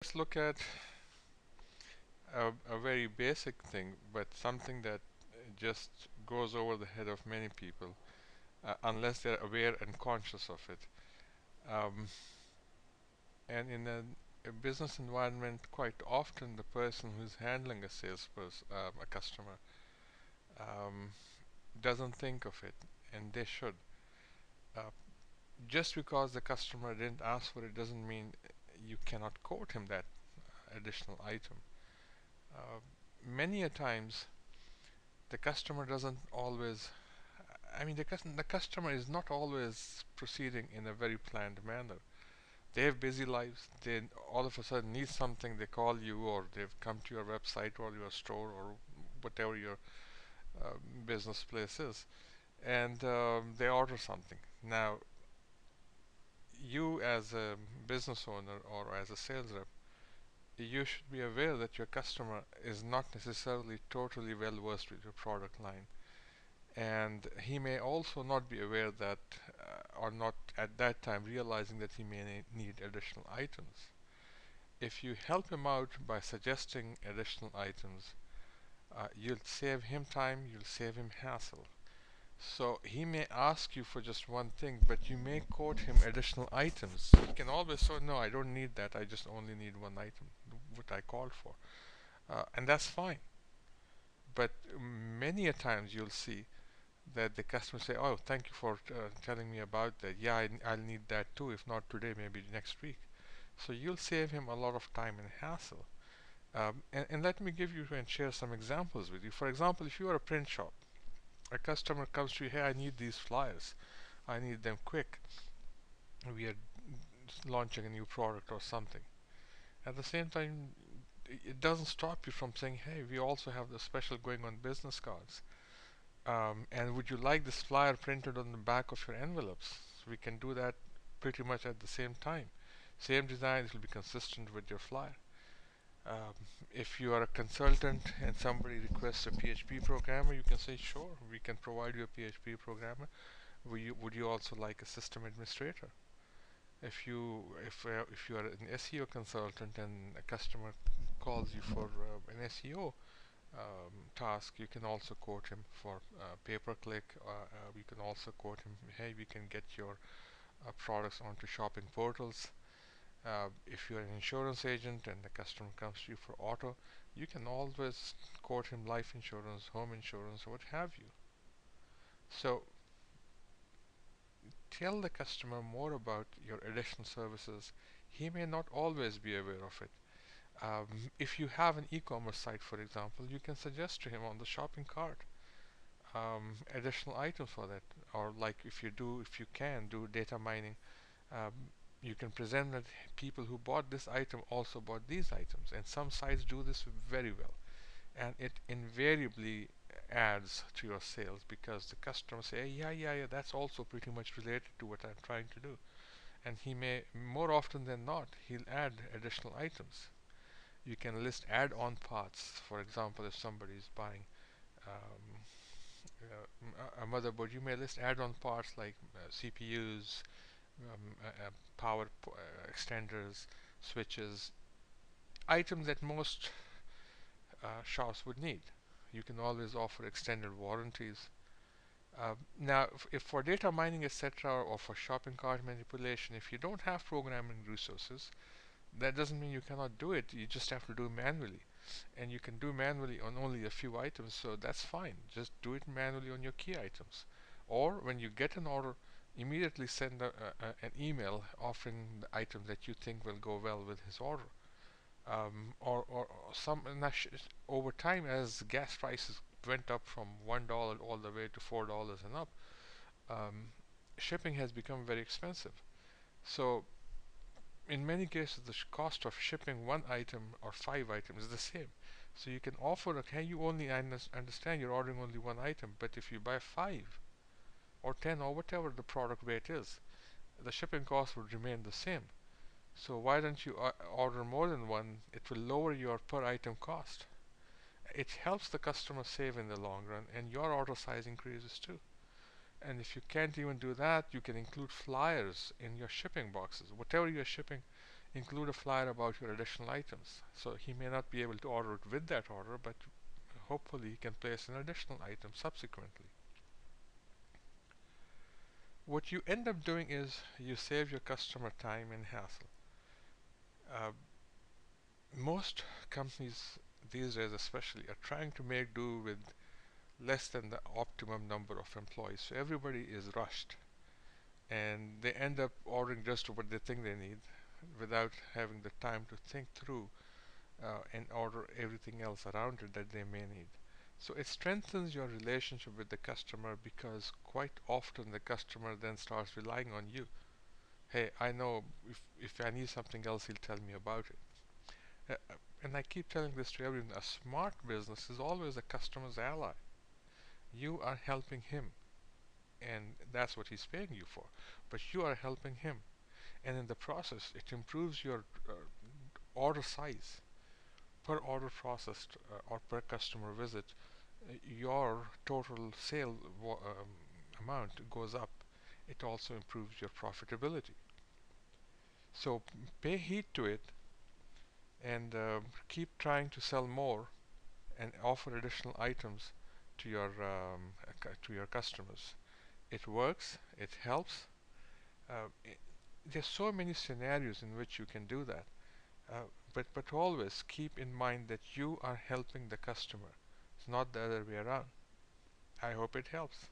Let's look at a very basic thing, but something that just goes over the head of many people unless they're aware and conscious of it. Um, and in a business environment, quite often the person who's handling a salesperson, a customer, um, doesn't think of it, and they should. Uh, just because the customer didn't ask for it doesn't mean you cannot quote him that additional item. Uh, Many a times the customer doesn't always I mean the customer is not always proceeding in a very planned manner. They have busy lives. They all of a sudden need something. They call you, or they've come to your website or your store or whatever your uh, business place is, and they order something. Now, you as a business owner or as a sales rep, you should be aware that your customer is not necessarily totally well versed with your product line, and he may also not be aware that or not at that time realizing that he may need additional items. If you help him out by suggesting additional items, you'll save him time, you'll save him hassle. So he may ask you for just one thing, but you may quote him additional items. He can always say, no, I don't need that, I just only need one item, what I called for. And that's fine. But many a times you'll see that the customer say, "Oh, thank you for telling me about that. Yeah, I'll need that too. If not today, maybe next week." So you'll save him a lot of time and hassle. And let me give you and share some examples with you. For example, if you are a print shop, a customer comes to you, "Hey, I need these flyers. I need them quick. We are launching a new product or something." At the same time, it doesn't stop you from saying, "Hey, we also have the special going on business cards. And would you like this flyer printed on the back of your envelopes?" We can do that pretty much at the same time. Same design, it will be consistent with your flyer. Um, if you are a consultant and somebody requests a PHP programmer, you can say, "Sure, we can provide you a PHP programmer. Would you also like a system administrator?" If you are an SEO consultant and a customer calls you for an SEO task, you can also quote him for pay-per-click. You can also quote him, "Hey, we can get your products onto shopping portals." If you're an insurance agent and the customer comes to you for auto, you can always quote him life insurance, home insurance, what have you. So tell the customer more about your additional services. He may not always be aware of it. If you have an e-commerce site, for example, you can suggest to him on the shopping cart additional items for that. Or like if you can do data mining, um, you can present that people who bought this item also bought these items, and some sites do this very well, and it invariably adds to your sales because the customers say, "Yeah, yeah, yeah, that's also pretty much related to what I'm trying to do," and he may, more often than not, he'll add additional items. You can list add-on parts. For example, if somebody is buying um, a motherboard, you may list add-on parts like CPUs, power extenders, switches, items that most shops would need. You can always offer extended warranties. Now, if for data mining, etc., or for shopping cart manipulation, if you don't have programming resources, that doesn't mean you cannot do it. You just have to do manually, and you can do manually on only a few items, so that's fine. Just do it manually on your key items. Or when you get an order, immediately send an email offering the item that you think will go well with his order. Or some over time, as gas prices went up from $1 all the way to $4 and up, um, shipping has become very expensive. So in many cases, the cost of shipping one item or five items is the same. So you can offer, okay, you only understand you're ordering only one item, but if you buy five or 10 or whatever the product weight is, the shipping cost would remain the same. So why don't you order more than one? It will lower your per item cost. It helps the customer save in the long run, and your order size increases too. And if you can't even do that, you can include flyers in your shipping boxes. Whatever you're shipping, Include a flyer about your additional items. So he may not be able to order it with that order, but hopefully he can place an additional item subsequently. What you end up doing is you save your customer time and hassle. Uh, Most companies these days especially are trying to make do with less than the optimum number of employees. So everybody is rushed and they end up ordering just what they think they need without having the time to think through and order everything else around it that they may need. So it strengthens your relationship with the customer because quite often the customer then starts relying on you. Hey, I know if I need something else, he'll tell me about it. And I keep telling this to everyone, a smart business is always a customer's ally. You are helping him, and that's what he's paying you for. But you are helping him, and in the process, it improves your order size per order processed or per customer visit. Your total sale amount goes up. It also improves your profitability. So pay heed to it and keep trying to sell more and offer additional items to your customers. It works. It helps. There's so many scenarios in which you can do that. But always keep in mind that you are helping the customer. It's not the other way around. I hope it helps.